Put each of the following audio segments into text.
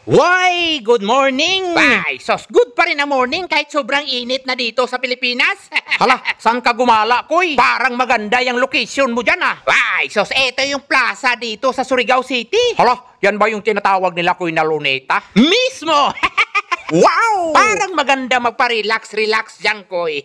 Why, good morning! Ay, sos, good pa rin ang morning kahit sobrang init na dito sa Pilipinas. Hala, saan ka gumala, Koy? Parang maganda yung location mo dyan, ah. Ay, sos, eto yung plaza dito sa Surigao City. Hala, yan ba yung tinatawag nila, Koy, na luneta? Mismo! Wow! Parang maganda magpa-relax dyan, Koy.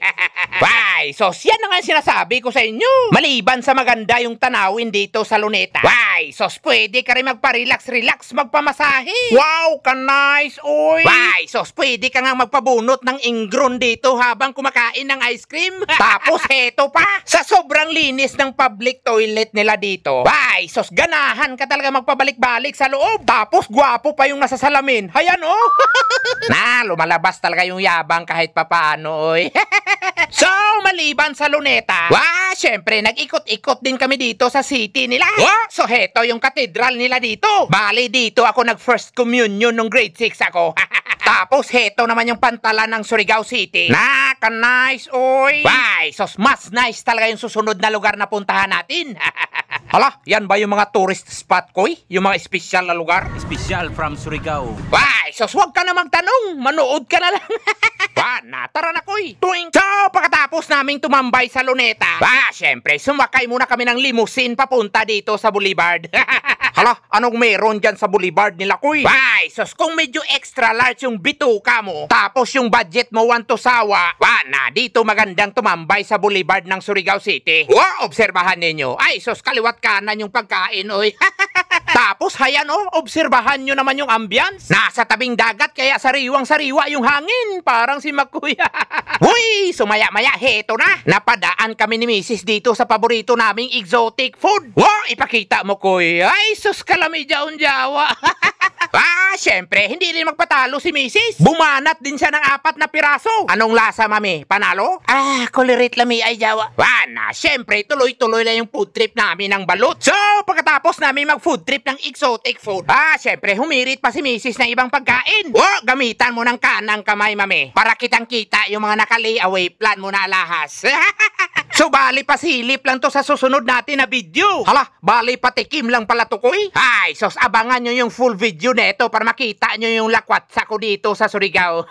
Why, sos, yan na nga sinasabi ko sa inyo. Maliban sa maganda yung tanawin dito sa luneta. Why, sos, pwede ka rin magpa-relax, magpamasahe. Wow, ka-nice, oy! Why, sos, pwede ka nga magpabunot ng ingron dito habang kumakain ng ice cream. Tapos, heto pa, sa sobrang linis ng public toilet nila dito. Why, sos, ganahan ka talaga magpabalik-balik sa loob. Tapos, gwapo pa yung nasa salamin. Hayan, oh! Na, lumalabas talaga yung yabang kahit papaano, oy. So, maliban sa luneta, syempre, nag-ikot-ikot din kami dito sa city nila. So, heto yung katedral nila dito. Bali, dito ako nag-first communion nung grade 6 ako. Tapos, heto naman yung pantalan ng Surigao City. Naka-nice, oy. Why, sos, mas nice talaga yung susunod na lugar na puntahan natin. Hala, yan ba yung mga tourist spot, Koy? Yung mga espesyal na lugar? Special from Surigao. Why, sos, huwag ka na magtanong. Manood ka na lang. Tara na, Koy. Tuwing. So, pagkatapos naming tumambay sa luneta, syempre, sumakay muna kami ng limousine papunta dito sa Boulevard. Hala, anong meron dyan sa Boulevard nila, Koy? Why, sos, kung medyo extra large yung bituka mo, tapos yung budget mo want to sawa, dito magandang tumambay sa Boulevard ng Surigao City. Obserbahan ninyo. Ay, sos, kaliwat kanan yung pagkain, oy. Tapos, hayan, obserbahan nyo naman yung ambience. Nasa tabing dagat, kaya sariwang-sariwa yung hangin. Parang si Makuya. Uy, sumaya-maya, heto na. Napadaan kami ni Mrs. dito sa paborito naming exotic food. Ipakita mo, Koy. Ay, sus, kalami jaon-jawa. Syempre, hindi rin magpatalo si Mrs. Bumanat din siya ng 4 na piraso. Anong lasa, mami? Panalo? Kulirit lami ay jawa. Syempre, tuloy-tuloy na yung food trip namin ng balut. So, pagkatapos namin mag-food trip ng exotic food, syempre, humirit pa si Mrs. ng ibang pagkain. Gamitan mo ng kanang kamay, mami, para kitang-kita yung mga naka-layaway plan mo na alahas. So, bali pasilip lang to sa susunod natin na video. Hala, bali patikim lang pala to, Koy. Ay, sos, abangan nyo yung full video neto para makita nyo yung lakwat sa ko dito sa Surigao.